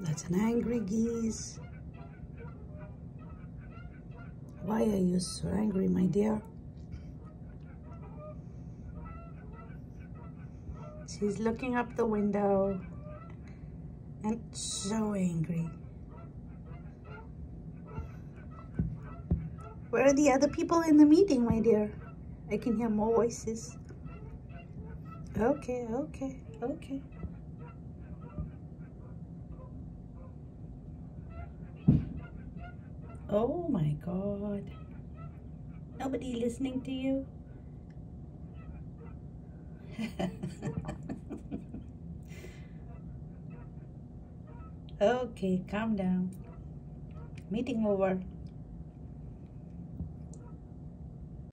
That's an angry geese. Why are you so angry, my dear? She's looking up the window and so angry. Where are the other people in the meeting, my dear? I can hear more voices. Okay. Oh my God. Nobody listening to you? Okay, calm down. Meeting over.